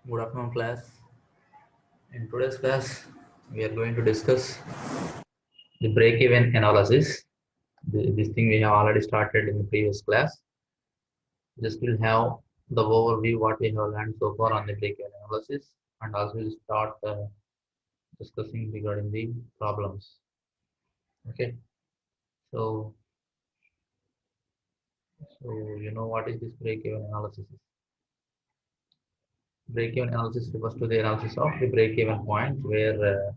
Good afternoon, class. In today's class, we are going to discuss the break-even analysis. This thing we have already started in the previous class. Just will have the overview what we have learned so far on the break-even analysis, and also we'll start discussing regarding the problems. Okay. So, so you know what is this break-even analysis? Break-even analysis refers to the analysis of the break-even point where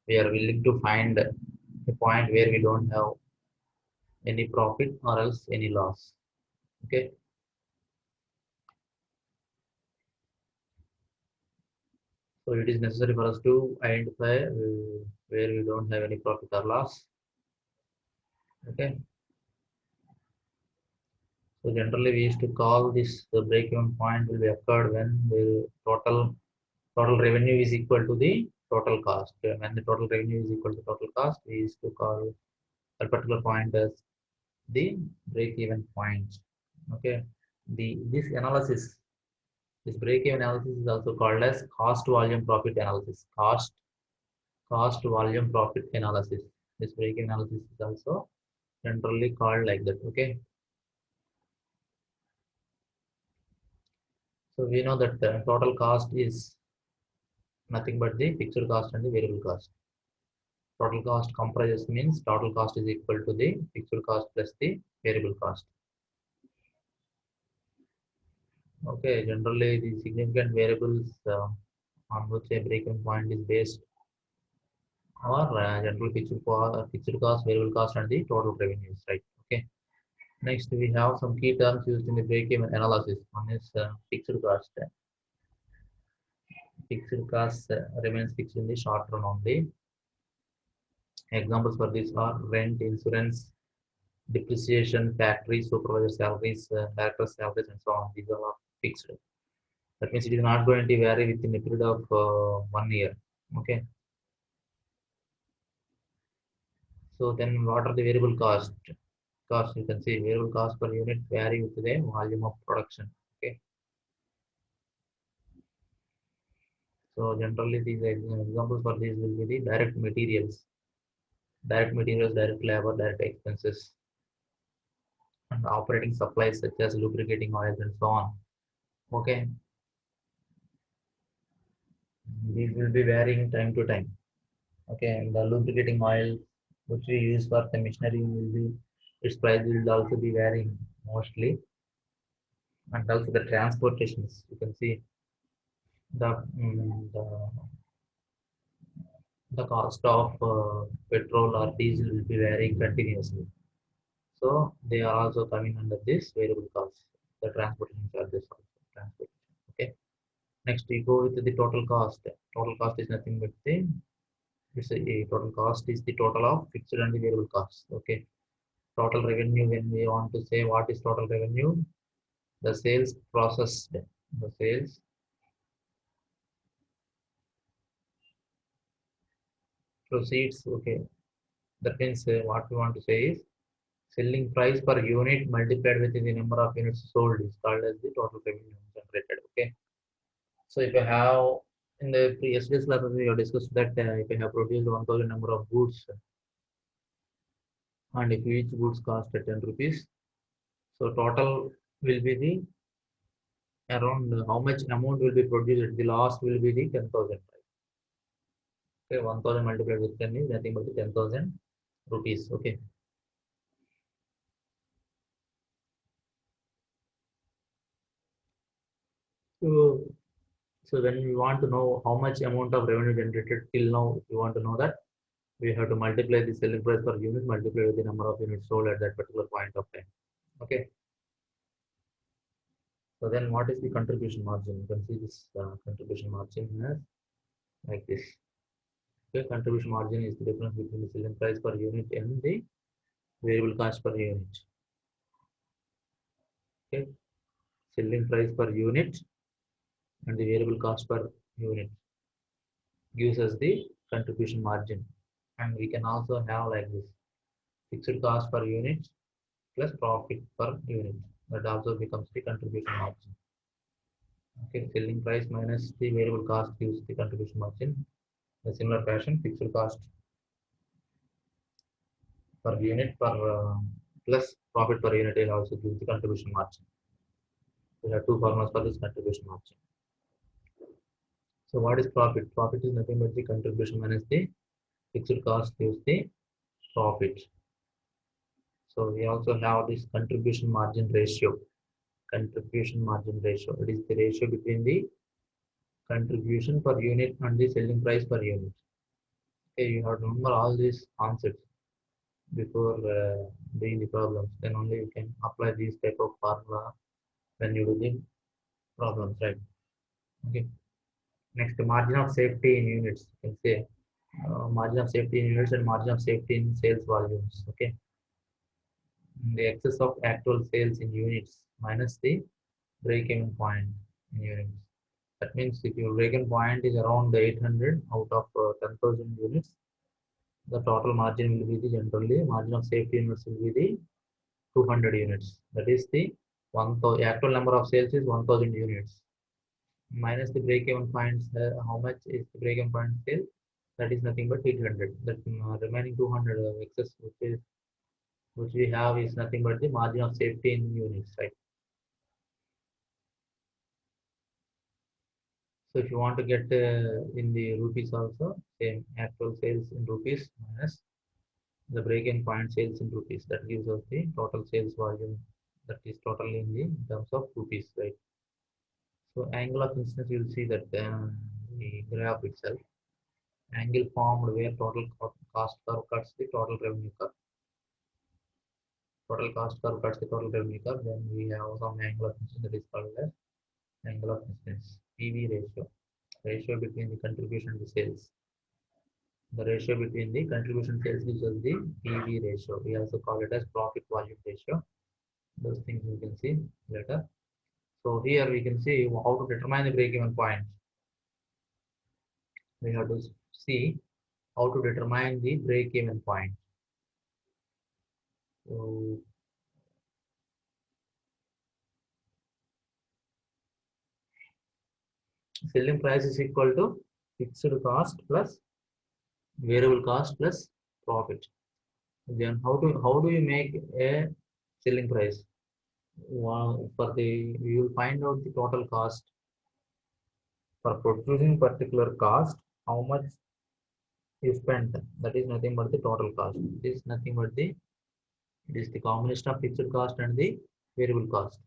we are willing to find a point where we don't have any profit or else any loss. Okay, so it is necessary for us to identify where we don't have any profit or loss. Okay, so generally we used to call this the break-even point will be occurred when the total revenue is equal to the total cost. When the total revenue is equal to total cost, we used to call a particular point as the break-even point. Okay, this analysis, this break-even analysis is also called as cost volume profit analysis. Cost volume profit analysis. This break-even analysis is also generally called like that. Okay, so we know that total cost is nothing but the fixed cost and the variable cost. Total cost comprises means total cost is equal to the fixed cost plus the variable cost. Okay, generally the significant variables on which a break-even point is based are general fixed cost, variable cost, and the total revenues. Right. Okay. Next, we have some key terms used in the break-even analysis. One is fixed cost. Fixed cost remains fixed in the short run only. Examples for this are rent, insurance, depreciation, factory, supervisor salaries, director salaries, and so on. These are all fixed. That means it is not going to vary within a period of 1 year. Okay. So then, what are the variable cost? Cost you can see variable cost per unit vary with the volume of production. Okay. So generally, these examples for these will be the direct materials, direct labor, direct expenses, and operating supplies such as lubricating oils and so on. Okay, these will be varying time to time. Okay, and the lubricating oil which we use for the machinery will be its price will also be varying mostly, and also the transportations. You can see the the cost of petrol or diesel will be varying continuously. So they are also coming under this variable cost, the transportation charges also. Transportation. Okay. Next, we go with the total cost. Total cost is nothing but the it's a total cost is the total of fixed and the variable costs. Okay. Total revenue, when we want to say what is total revenue, the sales processed, the sales proceeds. Okay. That means what we want to say is selling price per unit multiplied with the number of units sold is called as the total revenue generated. Okay. So if you have in the previous classes we have discussed that if you have produced 1000 number of goods and if each goods cost at 10 rupees, so total will be the around how much amount will be produced. The loss will be the 10,000. Okay, 1000 multiplied with 10 is nothing but the 10,000 rupees. Okay. So, so when we want to know how much amount of revenue generated till now, if you want to know that, we have to multiply the selling price per unit multiply with the number of units sold at that particular point of time. Okay. So then what is the contribution margin? You can see this contribution margin as like this. Okay, contribution margin is the difference between the selling price per unit and the variable cost per unit. Okay, selling price per unit and the variable cost per unit gives us the contribution margin. And we can also have like this fixed cost per unit plus profit per unit. That also becomes the contribution margin. Okay, selling price minus the variable cost gives the contribution margin. In a similar fashion, fixed cost per unit plus profit per unit will also give the contribution margin. We have two formulas for this contribution margin. So what is profit? Profit is nothing but the contribution minus the fixed cost gives the profit. So we also have this contribution margin ratio. Contribution margin ratio. It is the ratio between the contribution per unit and the selling price per unit. Okay, you have to remember all these concepts before doing the problems. Then only you can apply these type of formula when you do the problems, right? Okay. Next, the margin of safety in units. You can say margin of safety in units and margin of safety in sales volumes. Okay. The excess of actual sales in units minus the break-even point in units. That means if your break-even point is around 800 out of 10,000 units, the total margin will be the generally margin of safety units will be the 200 units. That is the 1,000 actual number of sales is 1,000 units minus the break-even points. How much is the break-even point sale? That is nothing but 800. That remaining 200 excess which we have is nothing but the margin of safety in units, right? So if you want to get in the rupees also, same actual sales in rupees minus the break-even point sales in rupees. That gives us the total sales volume that is totally in the in terms of rupees, right? So angle of incidence, you'll see that the graph itself, angle formed where total cost curve cuts the total revenue curve. Total cost curve cuts the total revenue curve. Then we have some angle of incidence that is called as angle of incidence. PV ratio, ratio between the contribution to sales. The ratio between the contribution sales gives us the PV ratio. We also call it as profit volume ratio. Those things you can see later. So here we can see how to determine the break-even point. We have to see how to determine the break-even point. So selling price is equal to fixed cost plus variable cost plus profit. Then how do you make a selling price? Wow, for the you will find out the total cost for producing particular cost. How much you spent? That is nothing but the total cost. It is nothing but the it is the combination of fixed cost and the variable cost.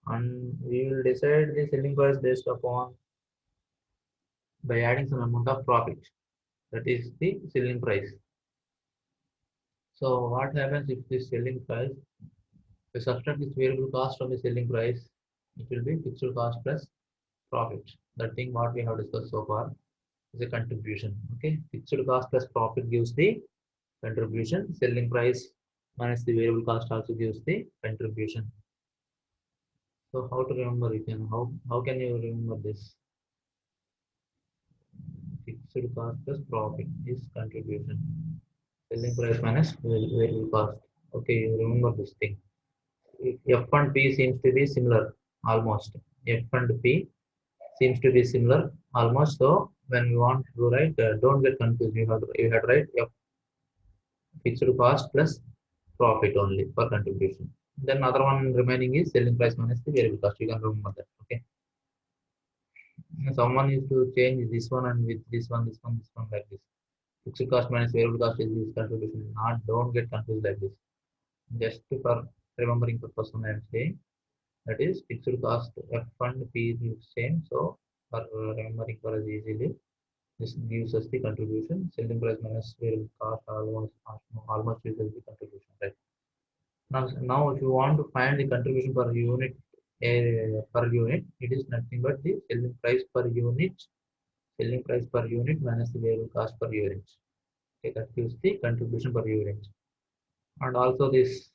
And we will decide the selling price based upon by adding some amount of profit. That is the selling price. So what happens if the selling price, we subtract this variable cost from the selling price, it will be fixed cost plus profit. That thing what we have discussed so far is a contribution. Okay, fixed cost plus profit gives the contribution. Selling price minus the variable cost also gives the contribution. So how to remember it and how can you remember this? Fixed cost plus profit is contribution. Selling price minus variable cost. Okay, you remember this thing. F and P seems to be similar almost. F and P seems to be similar almost. So when you want to write, don't get confused. You have to write F fixed cost plus profit only for contribution. Then other one remaining is selling price minus the variable cost. You can remember that. Okay. Someone needs to change this one and with this one like this. Fixed cost minus variable cost is this contribution. Not don't get confused like this. Just for remembering purpose, I am saying that is fixed cost F and P is same. So for remembering for us easily, this gives us the contribution. Selling price minus variable cost almost gives us the contribution. Right. Now if you want to find the contribution per unit, it is nothing but the selling price per unit minus the variable cost per unit. Okay, that gives the contribution per unit. And also this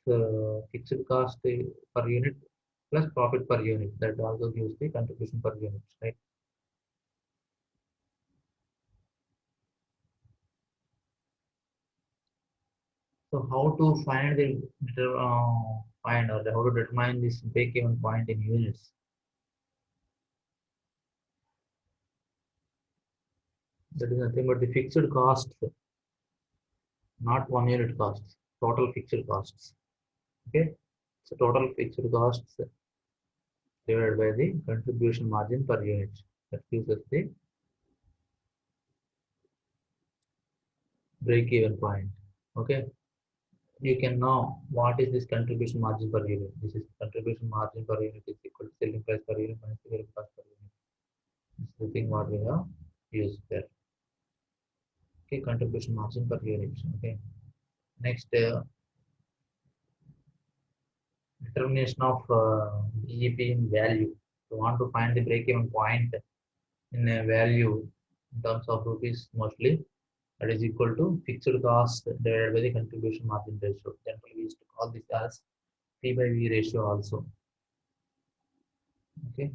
fixed cost per unit plus profit per unit, that also gives the contribution per unit, right? So how to find the find or how to determine this break even point in units? That is nothing but the fixed costs, not 1 unit costs, total fixed costs. Okay, so total fixed costs divided by the contribution margin per unit. That gives us the break even point. Okay, you can know what is this contribution margin per unit. This is contribution margin per unit is equal to selling price per unit minus the variable cost per unit. This is the thing what we have used there. Okay, contribution margin per unit. Okay, next determination of BEP in value. You want to find the break even point in a value in terms of rupees mostly. That is equal to fixed cost divided by the contribution margin ratio. Generally, we used to call this as P by V ratio also. Okay,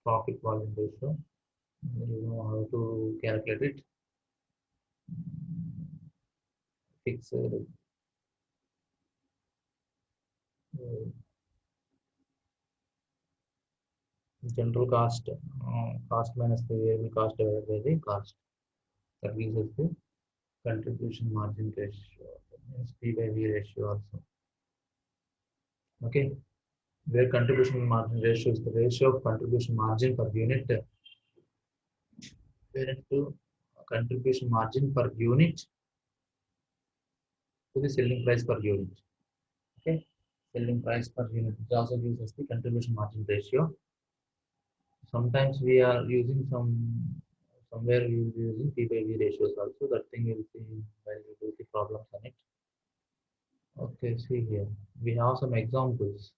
profit volume ratio. You know how to calculate it. Fixed general cost, cost minus the variable cost divided by the cost. That gives us the contribution margin ratio. Means P by V ratio also. Okay, where contribution margin ratio is the ratio of contribution margin per unit wherein to contribution margin per unit to the selling price per unit. Okay, selling price per unit, it also gives us the contribution margin ratio. Sometimes we are using somewhere we will be using P by V ratios also. That thing you will see when you do the problems on it. Okay, see here we have some examples.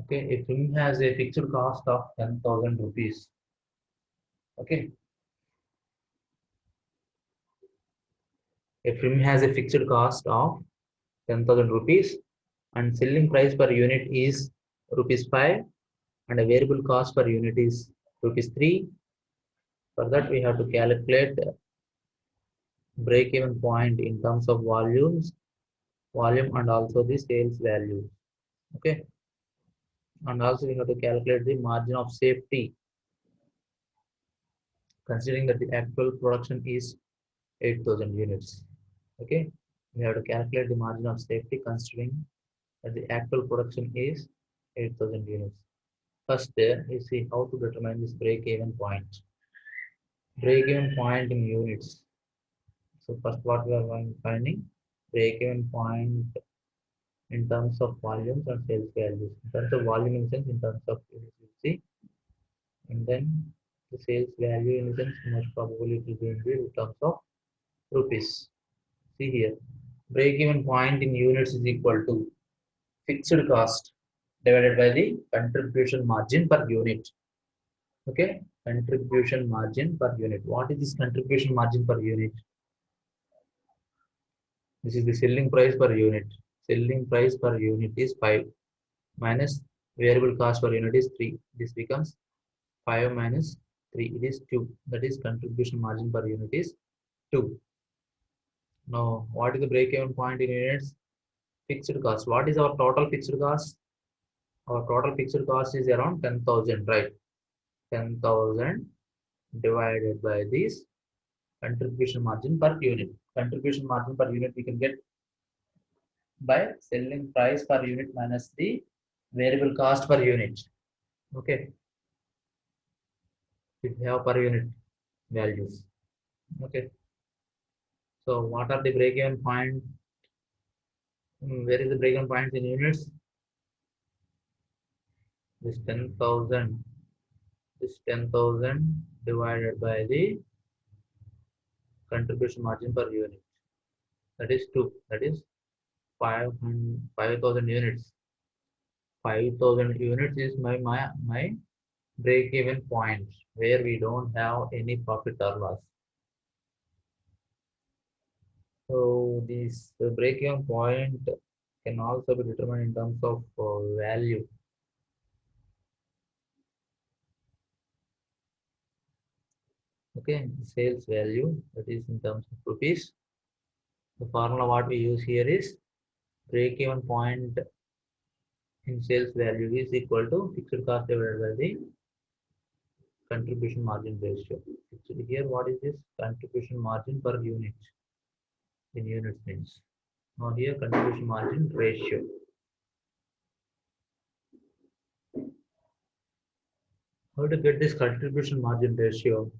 Okay, a film has a fixed cost of 10,000 rupees. Okay, a film has a fixed cost of 10,000 rupees and selling price per unit is rupees 5 and a variable cost per unit is rupees 3. For that we have to calculate break even point in terms of volume and also the sales value. Okay, and also we have to calculate the margin of safety considering that the actual production is 8,000 units. Okay, we have to calculate the margin of safety considering that the actual production is 8,000 units. First, you see how to determine this break-even point. Break-even point in units. So first, what we are finding break-even point in terms of volumes and sales values. In terms of volume, in the sense, in terms of units, you see, and then the sales value in the sense, most probably it will be in terms of rupees. See here, break-even point in units is equal to fixed cost divided by the contribution margin per unit. Okay, contribution margin per unit. What is this contribution margin per unit? This is the selling price per unit. Selling price per unit is 5 minus variable cost per unit is 3. This becomes 5 minus 3. It is 2. That is contribution margin per unit is 2. Now, what is the break-even point in units? Fixed cost. What is our total fixed cost? Our total fixed cost is around 10,000, right? 10,000 divided by this contribution margin per unit. Contribution margin per unit we can get by selling price per unit minus the variable cost per unit. Okay, we have per unit values. Okay, so what are the break-even point? Where is the break-even point in units? This 10,000. This 10,000 divided by the contribution margin per unit. That is 2. That is 5,000 units. 5,000 units is my break-even point where we don't have any profit or loss. So this break-even point can also be determined in terms of value. Okay, sales value, that is in terms of rupees. The formula what we use here is break-even point in sales value is equal to fixed cost divided by the contribution margin ratio. Actually, here what is this contribution margin per unit in units means. Now here contribution margin ratio. How to get this contribution margin ratio?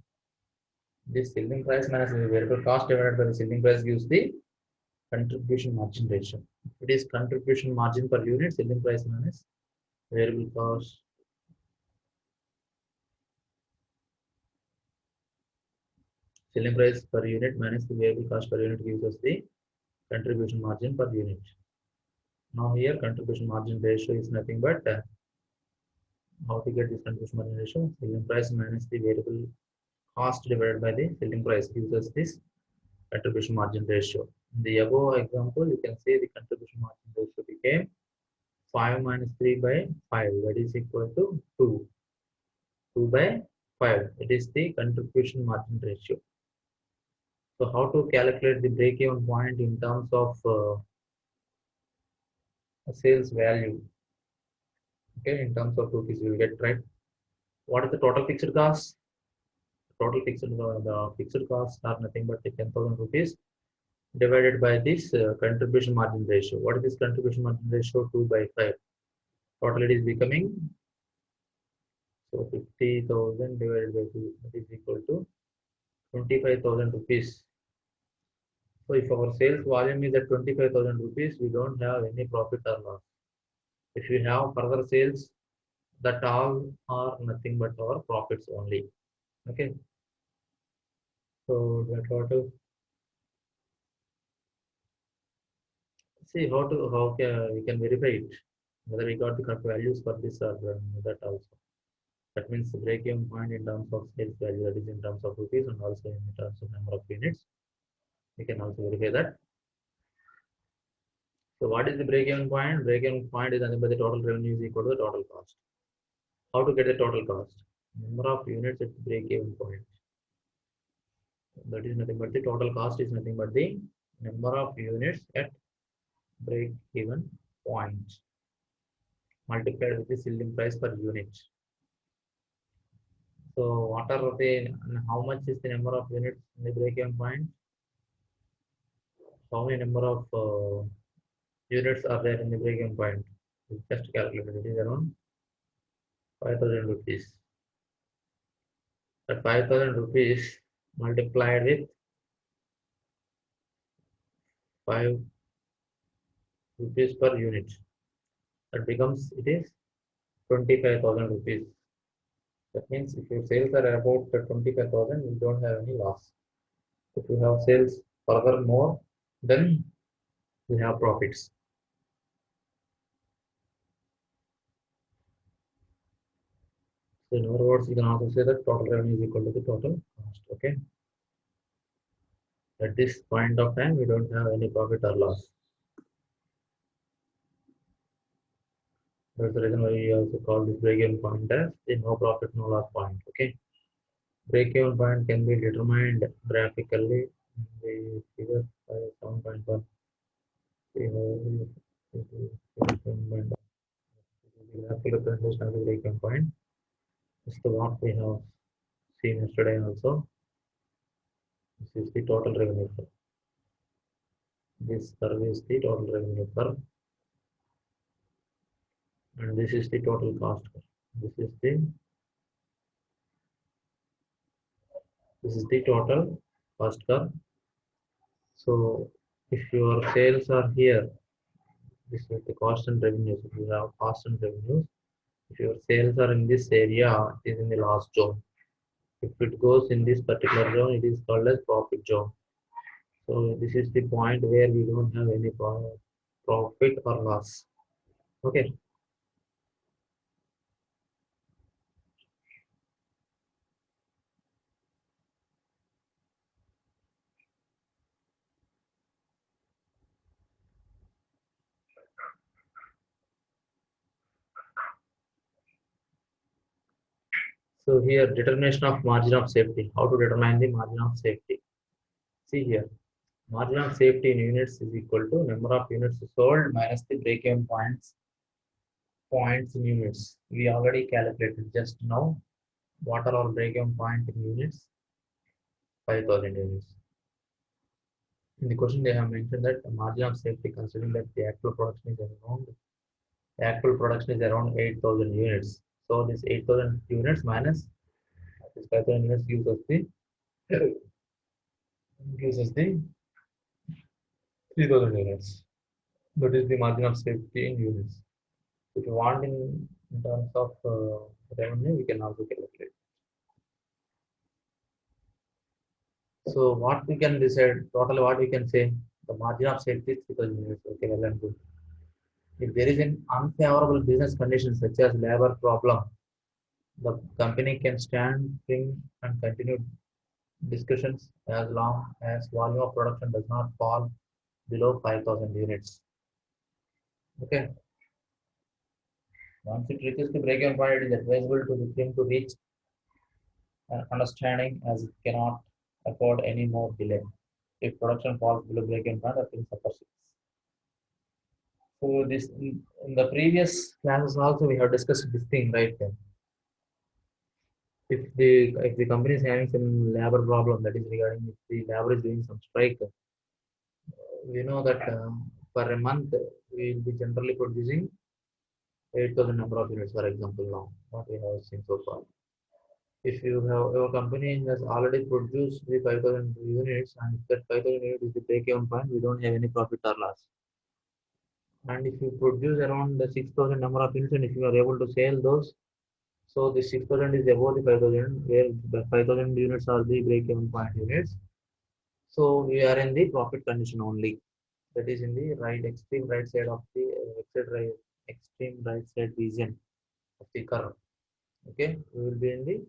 This selling price minus the variable cost divided by the selling price gives the contribution margin ratio. It is contribution margin per unit, selling price minus variable cost. Selling price per unit minus the variable cost per unit gives us the contribution margin per unit. Now here contribution margin ratio is nothing but how to get this contribution margin ratio? Selling price minus the variable cost divided by the selling price gives us this contribution margin ratio. In the above example, you can see the contribution margin ratio became 5 minus 3 by 5, that is equal to 2. 2 by 5, it is the contribution margin ratio. So how to calculate the break-even point in terms of sales value? Okay, in terms of rupees, you will get right. What is the total fixed cost? Total fixed the fixed costs are nothing but 10,000 rupees divided by this contribution margin ratio. What is this contribution margin ratio? 2 by 5. Total it is becoming, so 50,000 divided by 2, that is equal to 25,000 rupees. So if our sales volume is at 25,000 rupees, we don't have any profit or loss. If we have further sales, that all are nothing but our profits only. Okay. So that what to see how we can verify it, whether we got the correct values for this or that also. That means the break-even point in terms of sales value, that is in terms of rupees and also in terms of number of units. We can also verify that. So what is the break-even point? Break-even point is nothing but the total revenue is equal to the total cost. How to get the total cost? Number of units at break-even point. That is nothing but the total cost is nothing but the number of units at break-even point multiplied with the selling price per unit. So what are the, how much is the number of units in the break-even point? How many number of units are there in the break-even point? Just calculate it is around 5,000 rupees. That 5,000 rupees multiplied with 5 rupees per unit. That becomes, it is 25,000 rupees. That means if your sales are about 25,000, you don't have any loss. If you have sales further more, then you have profits. So in other words, you can also say that total revenue is equal to the total cost. Okay. At this point of time, we don't have any profit or loss. That's the reason why we also call this break-even point as the no profit, no loss point. Okay. Break-even point can be determined graphically in the figure 7.1. We have graphical representation of the break-even point. This is the what we have seen yesterday also. This is the total revenue curve. This curve is the total revenue curve. And this is the total cost curve. This is the total cost curve. So if your sales are here, this is the cost and revenues. If you have cost and revenues, if your sales are in this area, it is in the last zone. If it goes in this particular zone, it is called as profit zone. So this is the point where we don't have any profit or loss. Okay. So here determination of margin of safety. How to determine the margin of safety? See here. Margin of safety in units is equal to number of units sold minus the break-even points in units. We already calculated just now. What are our break-even point in units? 5,000 units. In the question, they have mentioned that the margin of safety, considering that the actual production is around 8,000 units. So this 8,000 units minus this 5,000 units gives us the 3,000 units. That is the margin of safety in units. If you want in terms of revenue, we can also calculate. So what we can decide, totally what we can say, the margin of safety is 3,000 units. Okay, well and good. If there is an unfavorable business condition such as labor problem, the company can stand firm and continue discussions as long as volume of production does not fall below 5,000 units. Okay. Once it reaches the break-even point, it is advisable to the firm to reach an understanding as it cannot afford any more delay. If production falls below break-even point, the firm suffers. So this in the previous classes also we have discussed this thing, right? If the company is having some labor problem, that is regarding if the labor is doing some strike, we know that per a month we will be generally producing 8,000 number of units, for example, now what we have seen so far. If you have your company has already produced the 5,000 units, and if that 5,000 units is the break-even point, we don't have any profit or loss. And if you produce around the 6,000 number of units, and if you are able to sell those, so the 6,000 is above the 5,000, where the 5,000 units are the break-even point units. So we are in the profit condition only. That is in the extreme right side of the extreme right side region of the curve. Okay, we will be in the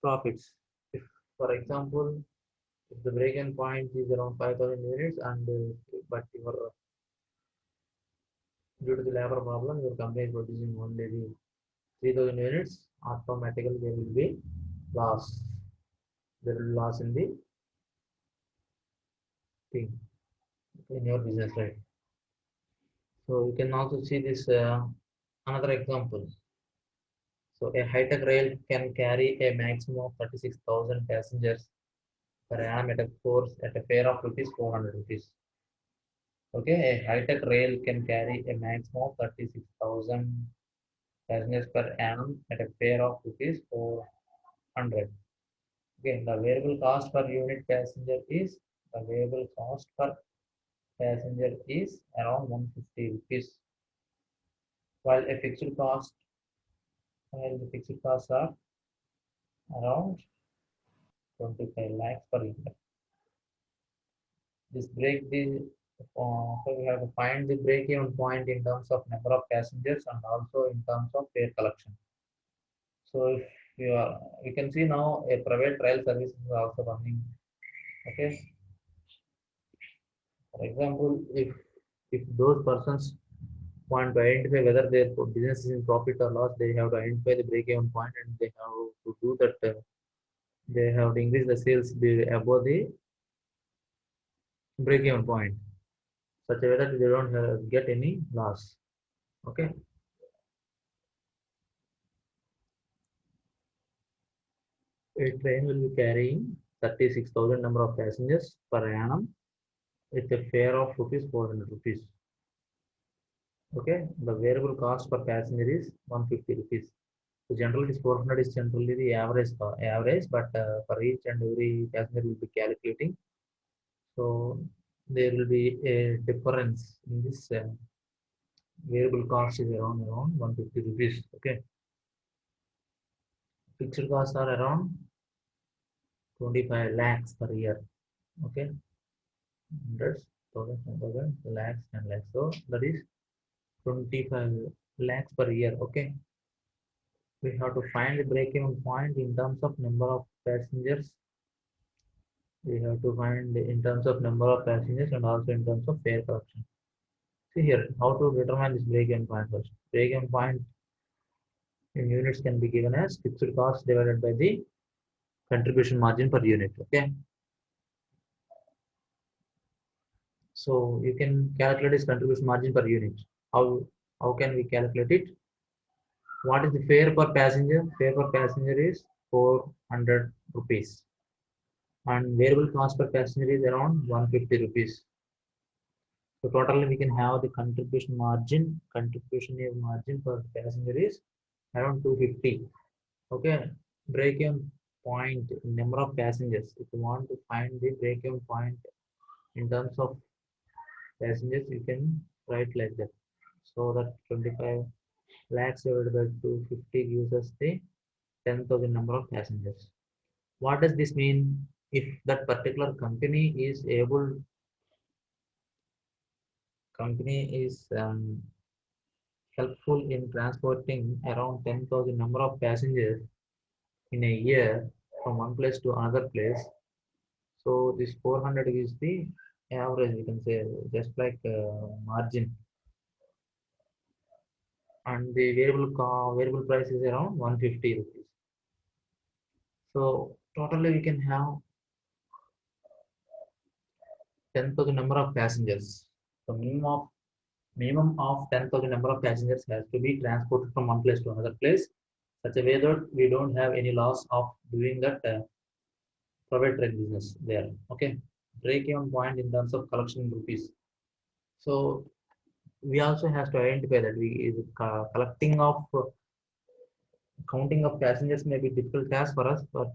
profits. If, for example, if the break-even point is around 5,000 units, and but your due to the labor problem, your company is producing only the 3,000 units, automatically there will be loss. There will be loss in the thing in your business, right? So you can also see this another example. So a high-tech rail can carry a maximum of 36,000 passengers per annum at a fare of rupees 400 rupees. Okay, a high-tech rail can carry a maximum of 36,000 passengers per annum at a fare of rupees 400. Okay, the variable cost per unit passenger is the variable cost per passenger is around 150 rupees, while a fixed cost while the fixed costs are around 25 lakhs per year. This break the so we have to find the break-even point in terms of number of passengers and also in terms of fare collection. So if you can see now a private rail service is also running. Okay. For example, if those persons want to identify whether their business is in profit or loss, they have to identify the break-even point, and they have to do that. They have to increase the sales above the break-even point, such a way that they don't get any loss. Okay. A train will be carrying 36,000 number of passengers per annum with a fare of rupees 400 rupees. Okay, the variable cost per passenger is 150 rupees. So generally, this 400 is generally the average, but for each and every passenger will be calculating. So there will be a difference in this variable cost is around 150 rupees. Okay, fixed costs are around 25 lakhs per year. Okay, hundreds, thousands, 1,000, lakhs, and lakhs. So that is 25 lakhs per year. Okay, we have to find the break-even point in terms of number of passengers. We have to find in terms of number of passengers and also in terms of fare collection. See here, how to determine this break-even point first. Break-even point in units can be given as fixed cost divided by the contribution margin per unit. Okay, so you can calculate this contribution margin per unit. How can we calculate it? What is the fare per passenger? Fare per passenger is 400 rupees, and variable cost per passenger is around 150 rupees. So totally we can have the contribution margin per passenger is around 250. Okay, break-even point number of passengers. If you want to find the break-even point in terms of passengers, you can write like that. So that 25 lakhs divided by 250 gives us the 10,000 number of passengers. What does this mean? If that particular company is helpful in transporting around 10,000 number of passengers in a year from one place to another place. So this 400 is the average, we can say, just like margin, and the variable price is around 150 rupees. So totally we can have 10,000 number of passengers. So minimum of 10,000 number of passengers has to be transported from one place to another place, such a way that we don't have any loss of doing that private train business there. Okay, break-even point in terms of collection in rupees. So we also have to identify that we is collecting of counting of passengers may be difficult task for us, but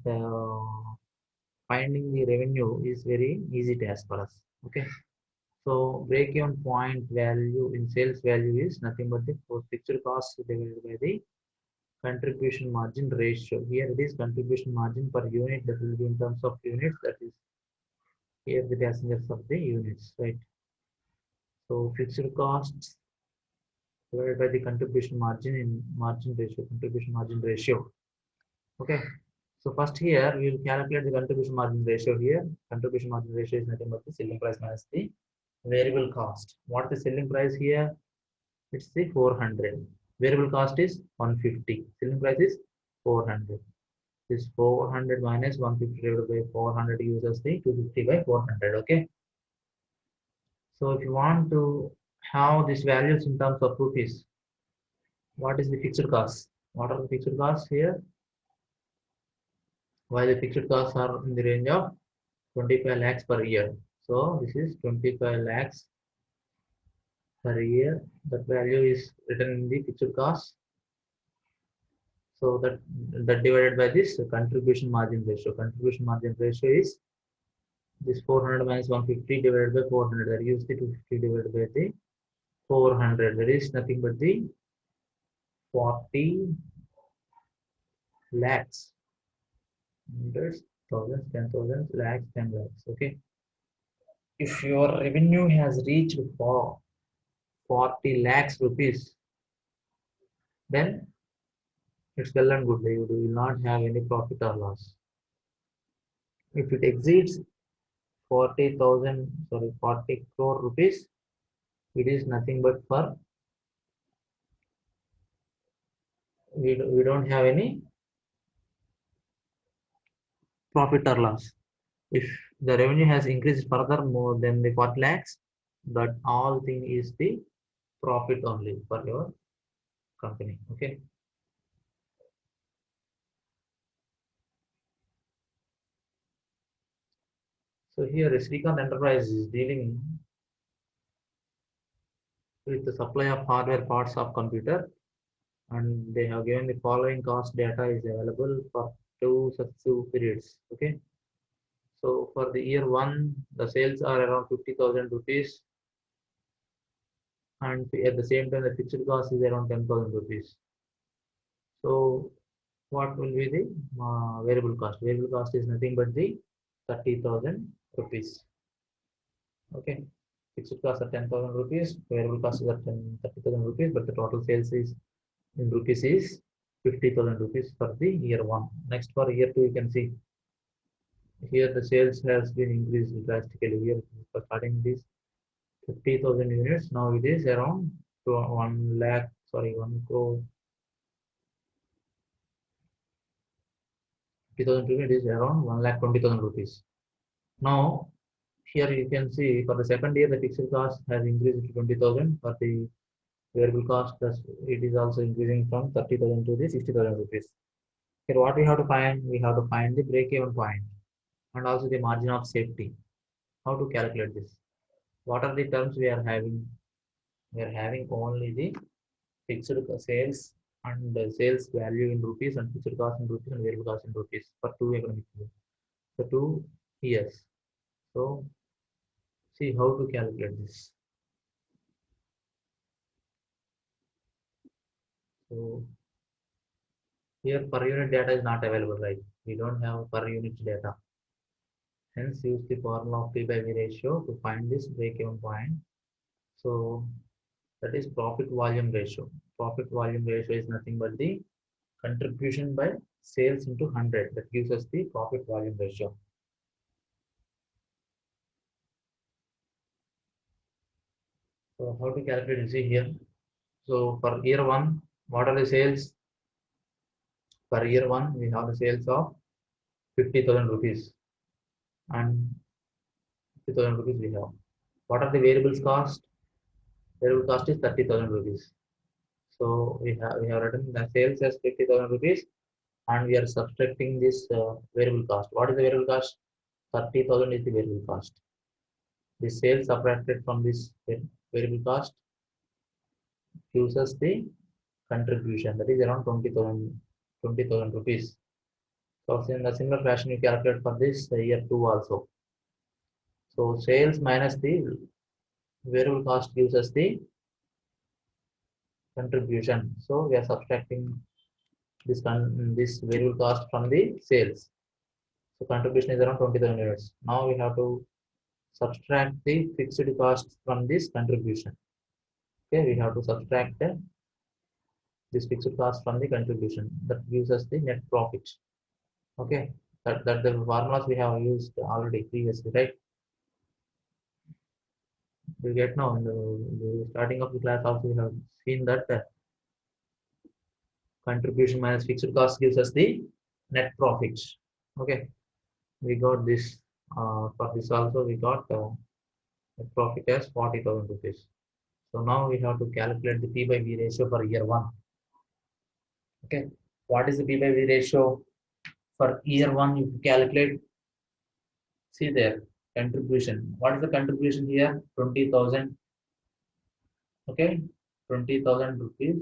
finding the revenue is very easy task for us. Okay, so break-even point value in sales value is nothing but the fixed cost divided by the contribution margin ratio. Here it is contribution margin per unit, that will be in terms of units, that is here the passengers of the units, right? So fixed costs divided by the contribution margin in margin ratio, contribution margin ratio. Okay. So first here we will calculate the contribution margin ratio here. Contribution margin ratio is nothing but the selling price minus the variable cost. What is the selling price here? It's the 400. Variable cost is 150. Selling price is 400. This 400 minus 150 divided by 400 gives us the 250 by 400. Okay. So if you want to have these values in terms of rupees, what is the fixed cost? What are the fixed costs here? While the fixed costs are in the range of 25 lakhs per year. So this is 25 lakhs per year. That value is written in the fixed cost. So that divided by this contribution margin ratio. Contribution margin ratio is this 400 minus 150 divided by 400. That gives the 250 divided by the 400. That is nothing but the 40 lakhs. Hundreds, thousands, 10,000, lakhs, 10 lakhs. Okay. If your revenue has reached for 40 lakhs rupees, then it's well and good. You will not have any profit or loss. If it exceeds 40 crore rupees, it is nothing but for we don't have any profit or loss. If the revenue has increased further more than the 40 lakhs, that all thing is the profit only for your company. Okay. So here Srikanth Enterprise is dealing with the supply of hardware parts of computer, and they have given the following cost data is available for two successive periods. Okay. So for the year one, the sales are around 50,000 rupees, and at the same time the fixed cost is around 10,000 rupees. So what will be the variable cost? Variable cost is nothing but the 30,000 rupees. Okay, fixed cost are 10,000 rupees, variable cost is at 30,000 rupees, but the total sales is in rupees is 50,000 rupees for the year one. Next for year two, you can see here the sales has been increased drastically. Here for starting this 50,000 units, now it is around 1 lakh, sorry, 1 crore. 50,000 units is around 1,20,000 rupees. Now here you can see for the second year the fixed cost has increased to 20,000. For the variable cost, thus it is also increasing from 30,000 to the 60,000 rupees. Here what we have to find? We have to find the break-even point and also the margin of safety. How to calculate this? What are the terms we are having? We are having only the fixed sales and sales value in rupees and fixed cost in rupees and variable cost in rupees for 2 economic years. For 2 years. So see how to calculate this. So here per unit data is not available, right? We don't have per unit data. Hence use the formula of P by V ratio to find this break-even point. So that is profit volume ratio. Profit volume ratio is nothing but the contribution by sales into 100. That gives us the profit volume ratio. So how to calculate? You see here. So for year one, what are the sales? For year one, we have the sales of 50,000 rupees and 50,000 rupees we have. What are the variables cost? Variable cost is 30,000 rupees. So we have written the sales as 50,000 rupees and we are subtracting this variable cost. What is the variable cost? 30,000 is the variable cost. The sales subtracted from this variable cost gives us the contribution, that is around 20,000 rupees. So in the similar fashion you calculate for this year 2 also. So sales minus the variable cost gives us the contribution. So we are subtracting this variable cost from the sales. So contribution is around 20,000 units. Now we have to subtract the fixed costs from this contribution. Okay, we have to subtract this fixed cost from the contribution. That gives us the net profit. Okay, that the formulas we have used already previously, right? We get now in the starting of the class also we have seen that contribution minus fixed cost gives us the net profit. Okay, we got this for this also we got net profit as 40,000 rupees. So now we have to calculate the P by V ratio for year one. Okay, what is the P by V ratio for year one? You calculate. See there, contribution. What is the contribution here? 20,000. Okay, 20,000 rupees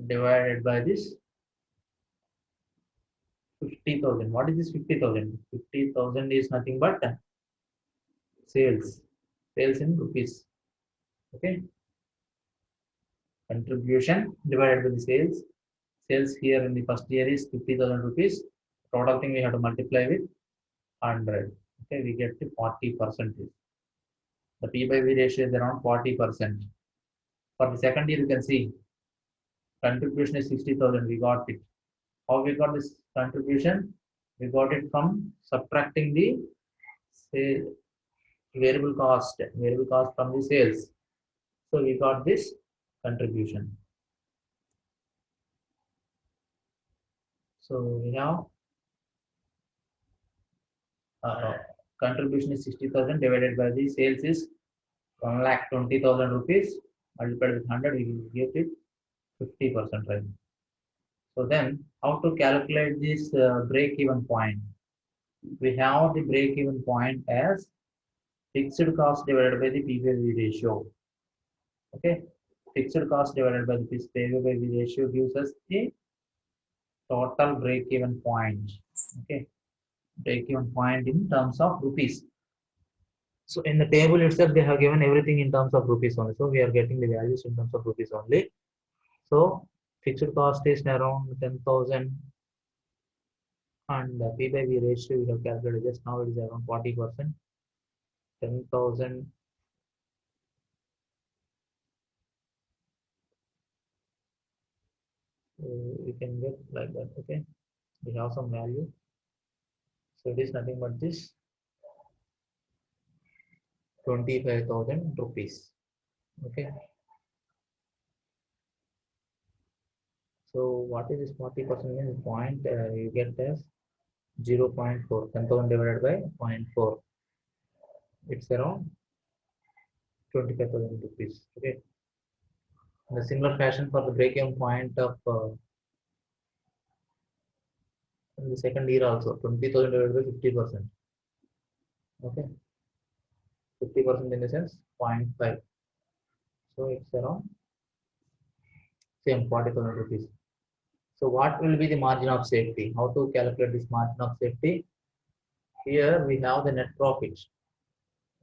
divided by this 50,000. What is this 50,000? 50,000 is nothing but sales. Sales in rupees. Okay, contribution divided by the sales. Sales here in the first year is 50,000 rupees. Total thing we have to multiply with 100. Okay, we get the 40%. The P by V ratio is around 40%. For the second year, you can see contribution is 60,000. We got it. How we got this contribution? We got it from subtracting the say, variable cost from the sales. So we got this contribution. So we have contribution is 60,000 divided by the sales is 1,20,000 rupees multiplied with 100. We will get it 50%, right? So then how to calculate this break-even point? We have the break-even point as fixed cost divided by the P/V ratio. Okay, fixed cost divided by the P/V ratio gives us the total break-even point. Okay, break-even point in terms of rupees. So in the table itself, they have given everything in terms of rupees only. So we are getting the values in terms of rupees only. So fixed cost is around 10,000 and the P by V ratio we have calculated just now it is around 40%. 10,000 we can get like that. Okay, we have some value. So it is nothing but this 25,000 rupees. Okay. So what is this 40% means point you get as 0.4. 10,000 divided by 0.4. It's around 25,000 rupees. Okay. In a similar fashion for the break-even point of In the second year also 20,000 divided by 50%. Okay, 50% in the sense 0.5. So it's around same 40,000 rupees. So what will be the margin of safety? How to calculate this margin of safety? Here we have the net profit.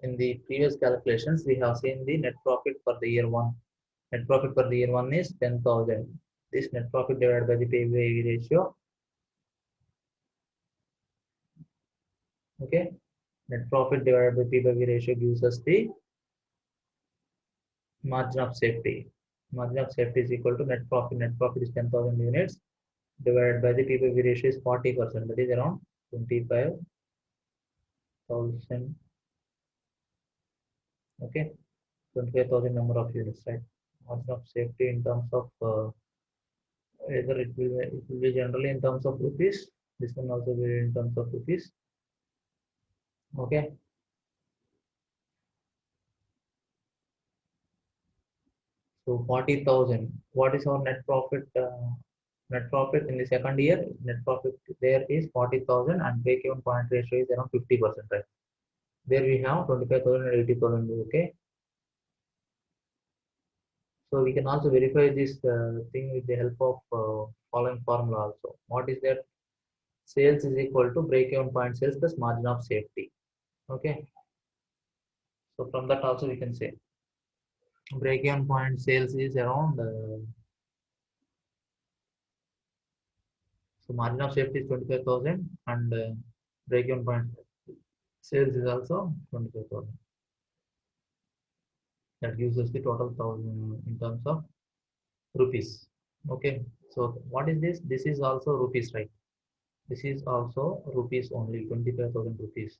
In the previous calculations, we have seen the net profit for the year one. Net profit for the year one is 10,000. This net profit divided by the PV ratio. Okay. Net profit divided by PV ratio gives us the margin of safety. Margin of safety is equal to net profit. Net profit is 10,000 units divided by the PV ratio is 40%. That is around 25,000. Okay. 25,000 number of units, right? Margin of safety in terms of either it will be generally in terms of rupees. This one also be in terms of rupees. Okay. So 40,000. What is our net profit? Net profit in the second year, net profit there is 40,000 and break-even point ratio is around 50%, right? There we have 25,000 and 80,000. Okay. So we can also verify this thing with the help of following formula also. What is that? Sales is equal to break-even point sales plus margin of safety. Okay. So from that also we can say break-even point sales is around so margin of safety is 25,000 and break-even point sales is also 25,000. That gives us the total thousand in terms of rupees. Okay. So what is this? This is also rupees, right? This is also rupees only 25,000 rupees.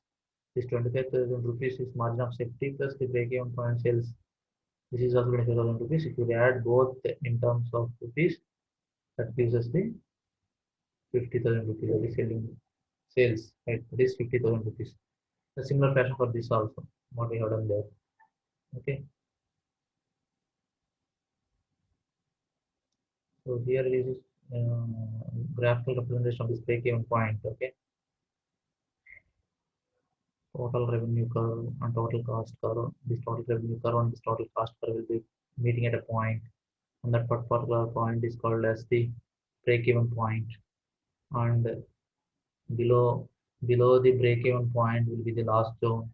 This 25,000 rupees is margin of safety plus the break-even point sales. This is also 25,000 rupees. If you add both in terms of rupees, that gives us the 50,000 rupees of the selling sales, right? That is 50,000 rupees. A similar fashion for this also, what we have done there. Okay. So here is graphical representation of this break-even point. Okay. Total revenue curve and total cost curve. This total revenue curve and this total cost curve will be meeting at a point. And that particular point is called as the break-even point. And below the break-even point will be the last zone.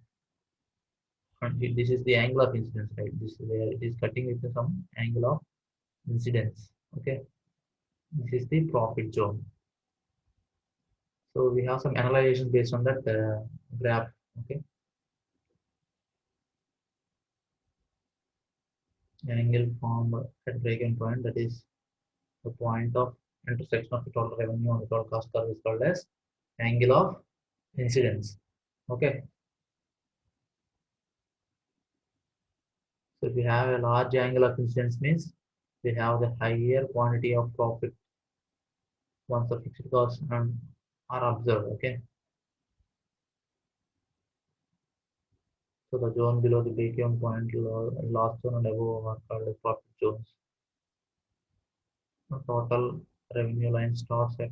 And this is the angle of incidence, right? This is where it is cutting with some angle of incidence. Okay. This is the profit zone. So we have some analyzation based on that graph. Okay. Angle formed at break-even point, that is the point of intersection of the total revenue and the total cost curve, is called as angle of incidence. Okay. So if we have a large angle of incidence means we have the higher quantity of profit once the fixed costs are observed. Okay. So the zone below the break-even point, last zone and above are called as profit zones. The total revenue line starts at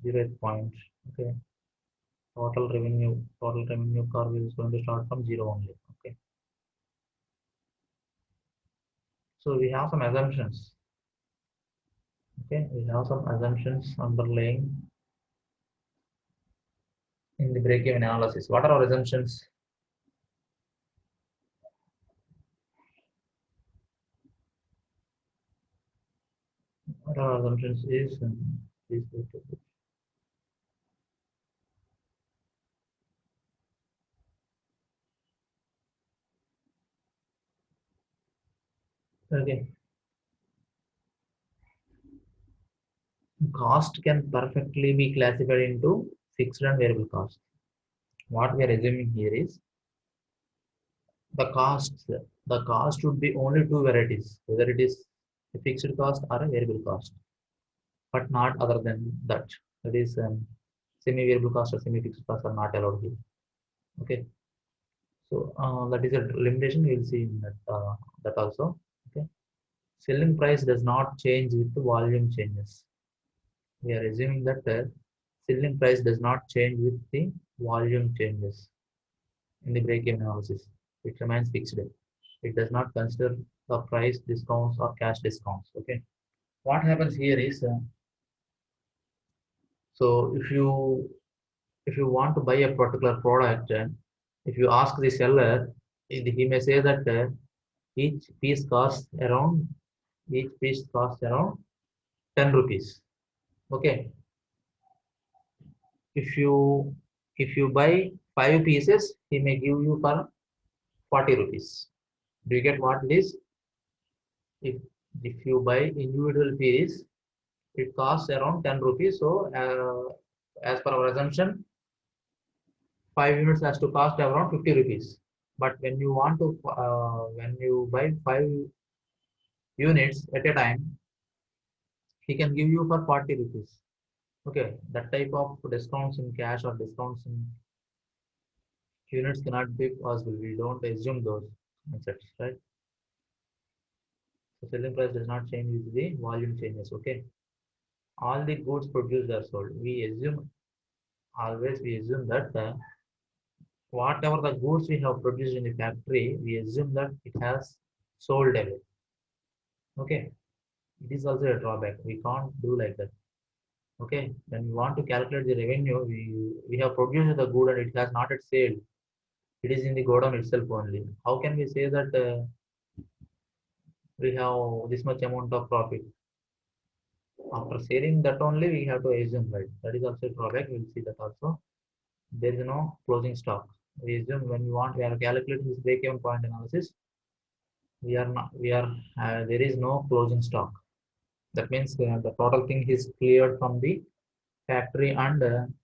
0th point. Okay. Total revenue curve is going to start from 0 only. Okay. So we have some assumptions. Okay, we have some assumptions underlying in the break-even analysis. What are our assumptions? What are our assumptions is please wait a bit. Okay. Cost can perfectly be classified into fixed and variable cost. What we are assuming here is the cost would be only two varieties, whether it is a fixed cost or a variable cost, but not other than that. That is semi-variable cost or semi-fixed cost are not allowed here. Okay. So that is a limitation we will see in that also. Okay. Selling price does not change with the volume changes. We are assuming that Selling price does not change with the volume changes in the break-even analysis. It remains fixed. It does not consider the price discounts or cash discounts. Okay. What happens here is, so if you want to buy a particular product, if you ask the seller, he may say that each piece costs around each piece costs around 10 rupees. Okay. If you buy 5 pieces, he may give you for 40 rupees. Do you get what it is? If if you buy individual piece, it costs around 10 rupees. So as per our assumption, 5 units has to cost around 50 rupees. But when you buy 5 units at a time, he can give you for 40 rupees. Okay, that type of discounts in cash or discounts in units cannot be possible. We don't assume those concepts, right? So selling price does not change with the volume changes. Okay, all the goods produced are sold. We assume that whatever the goods we have produced in the factory, we assume that it has sold away. Okay, it is also a drawback. We can't do like that. Okay, when we want to calculate the revenue, we have produced the good and it has not yet sold. It is in the godown itself only. How can we say that we have this much amount of profit? After selling that only, we have to assume, right? That is also a drawback. We'll see that also. There is no closing stock. We assume when we are calculating this break-even point analysis, we are not, we are there is no closing stock. That means the total thing is cleared from the factory and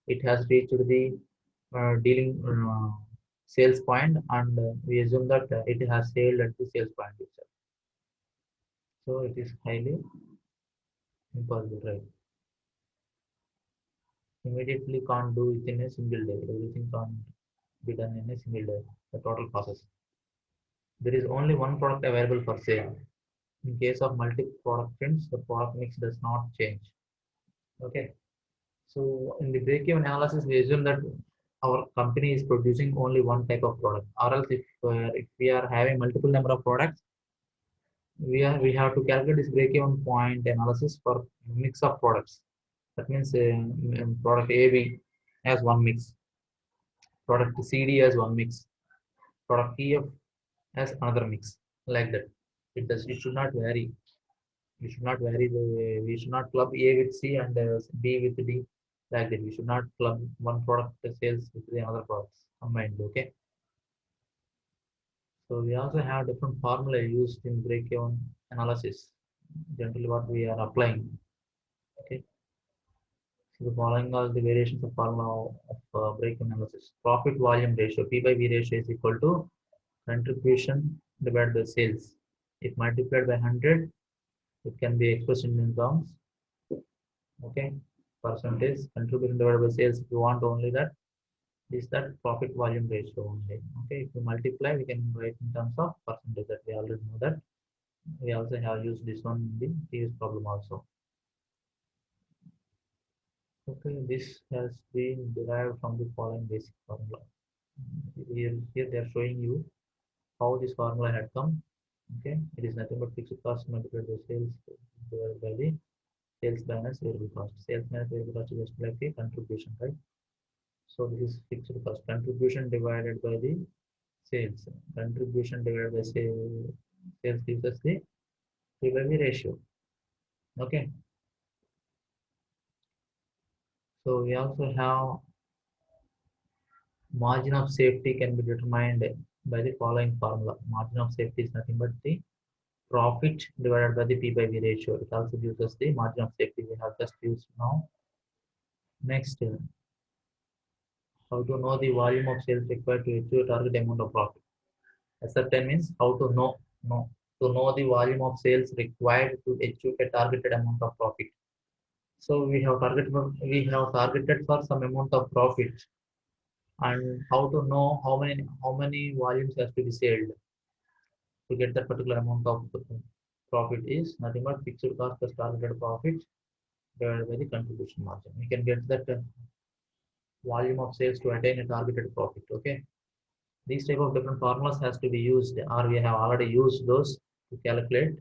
it has reached the dealing sales point, and we assume that it has sold at the sales point itself. So it is highly impossible, right? Immediately can't do it in a single day. Everything can't be done in a single day. The total process. There is only one product available for sale. In case of multi-product prints, the product mix does not change. Okay. So in the break-even analysis, we assume that our company is producing only one type of product. Or else, if we are having multiple number of products, we have to calculate this break-even point analysis for mix of products. That means product AB has one mix, product CD has one mix, product EF has another mix, like that. It should not vary. We should not vary we should not club A with C and B with D, like that. We should not club one product sales with the other products combined. Okay. So we also have different formula used in break-even analysis. Generally, what we are applying. Okay. So the following are the variations of formula of break-even analysis. Profit volume ratio. P by V ratio is equal to contribution divided by sales. If multiplied by 100, it can be expressed in terms. Okay. Percentage contribution divided by sales. If you want only that, is that profit volume ratio only. Okay. If you multiply, we can write in terms of percentage, that we already know that. We also have used this one in the previous problem also. Okay, this has been derived from the following basic formula. Here they are showing you how this formula had come. Okay, it is nothing but fixed cost multiplied by sales divided by the sales minus variable cost. Sales minus variable cost is just like a contribution, right? So this is fixed cost. Contribution divided by the sales. Contribution divided by sales gives us the P by V ratio. Okay. So we also have margin of safety can be determined by the following formula. Margin of safety is nothing but the profit divided by the P by V ratio. It also gives us the margin of safety we have just used now. Next, how to know the volume of sales required to achieve a target amount of profit. Ascertain means how to know the volume of sales required to achieve a targeted amount of profit. So we have targeted for some amount of profit, and how to know how many volumes has to be sold to get that particular amount of profit is nothing but fixed cost plus targeted profit divided by the contribution margin. We can get that volume of sales to attain a targeted profit. Okay, these type of different formulas has to be used, or we have already used those to calculate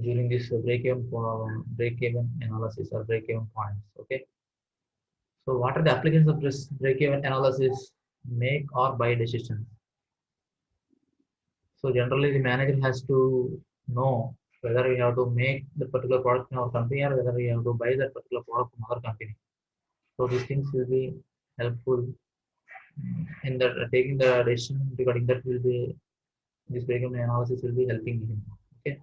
during this break-even analysis or break-even points. Okay, so what are the applications of this break-even analysis? Make or buy decisions. So generally, the manager has to know whether we have to make the particular product in our company or whether we have to buy that particular product from other company. So these things will be helpful in that taking the decision regarding that will be this break-even analysis will be helping him. Okay.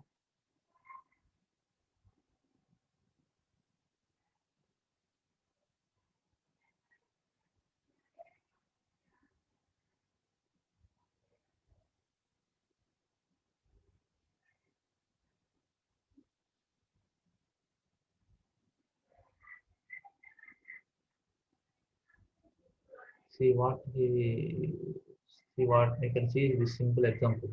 See what he see what we can see this simple example.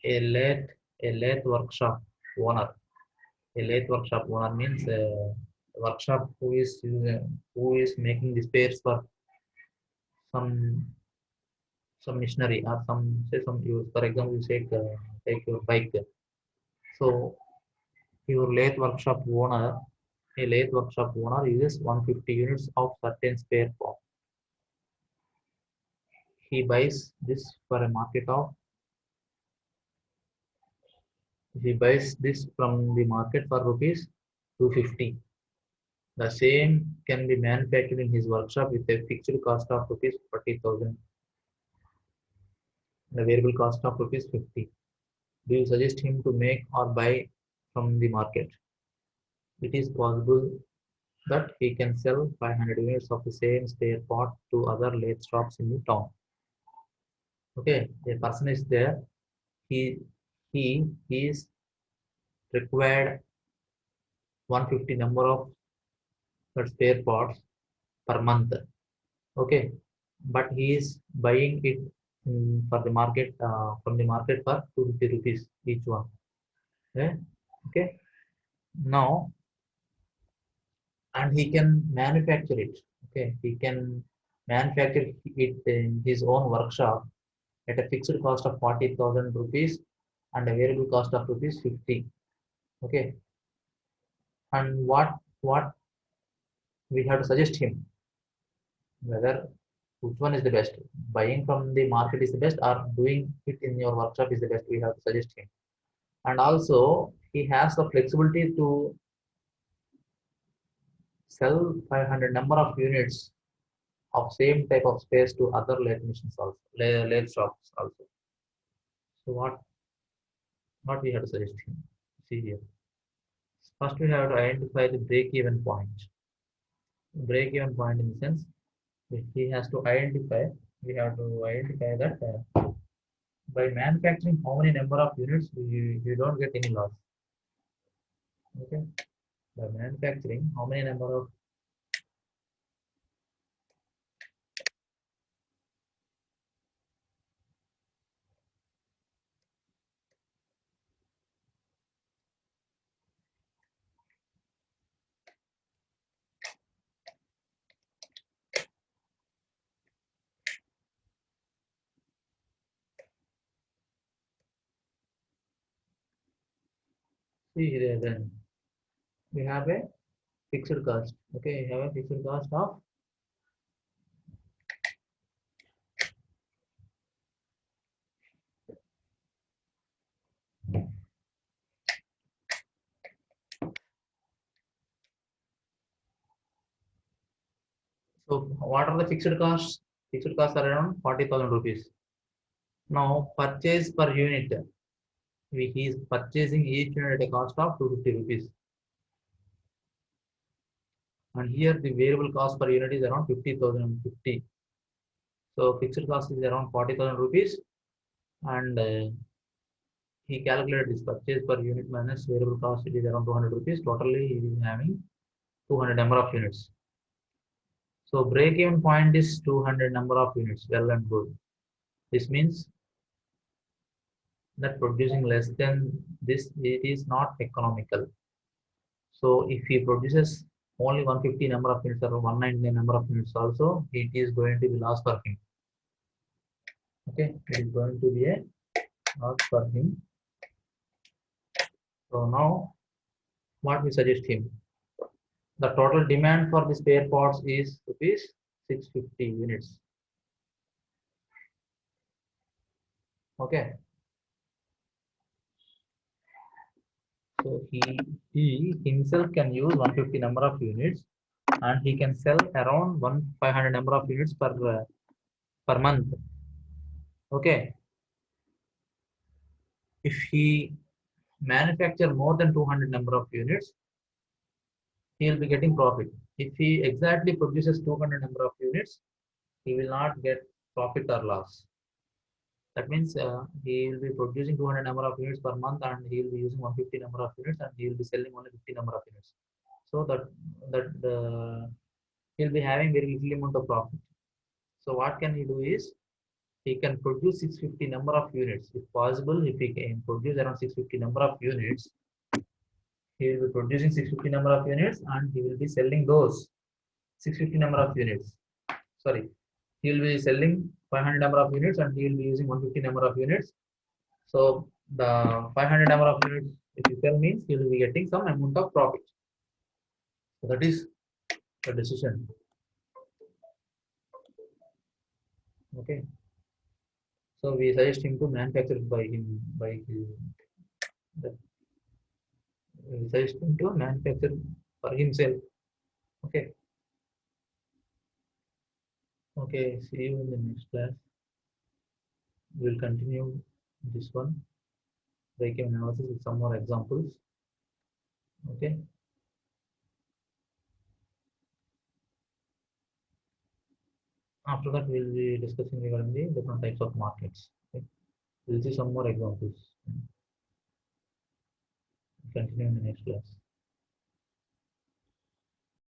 A lathe a lathe workshop owner. A lathe workshop owner means a workshop who is making the spares for some some machinery or some say some use. For example, you take your bike. So your lathe workshop owner, a lathe workshop owner uses 150 units of certain spare part. He buys this for a market of he buys this from the market for rupees 250. The same can be manufactured in his workshop with a fixed cost of rupees 40,000 and a variable cost of rupees 50. Do you suggest him to make or buy from the market? It is possible that he can sell 500 units of the same spare part to other lathe shops in the town. Okay, a person is there. He he is required 150 number of that spare parts per month. Okay, but he is buying it for the market from the market for 250 rupees each one. Okay, okay. Now and he can manufacture it. Okay, he can manufacture it in his own workshop at a fixed cost of 40,000 rupees and a variable cost of rupees 50. Okay, and what we have to suggest him whether which one is the best, buying from the market is the best or doing it in your workshop is the best. We have to suggest him, and also he has the flexibility to sell 500 number of units of same type of space to other lathe machines also, lathe shops also. So what we have to suggest him? See here. First, we have to identify the break-even point. Break-even point in the sense that he has to identify. We have to identify that by manufacturing how many number of units you don't get any loss. Okay. By manufacturing how many number of see here then we have a fixed cost. Okay, we have a fixed cost of so what are the fixed costs? Fixed costs are around 40,000 rupees. Now purchase per unit. He is purchasing each unit at a cost of 250 rupees. And here the variable cost per unit is around 50,050. So fixed cost is around 40,000 rupees and he calculated this purchase per unit minus variable cost it is around 200 rupees. Totally he is having 200 number of units. So break even point is 200 number of units. Well and good. This means that producing less than this, it is not economical. So if he produces only 150 number of units or 199 number of units also, it is going to be loss for him. Okay, it is going to be a loss for him. So now what we suggest him? The total demand for the spare parts is rupees 650 units. Okay, so he himself can use 150 number of units, and he can sell around 500 number of units per month. Okay, if he manufacture more than 200 number of units, he will be getting profit. If he exactly produces 200 number of units, he will not get profit or loss. That means he will be producing 200 number of units per month, and he will be using 150 number of units, and he will be selling only 50 number of units. So that he'll be having very little amount of profit. So what can he do is he can produce 650 number of units. If possible, if he can produce around 650 number of units, he will be producing 650 number of units, and he will be selling those 650 number of units. Sorry, he will be selling 500 number of units, and he will be using 150 number of units. So the 500 number of units, if you sell, means he will be getting some amount of profit. So that is the decision. Okay. So we suggest him to manufacture by him by his, we suggest him to manufacture for himself. Okay. Okay. See you in the next class. We'll continue this one break-even analysis with some more examples. Okay. After that, we'll be discussing regarding the different types of markets. Okay. We'll see some more examples. Continue in the next class.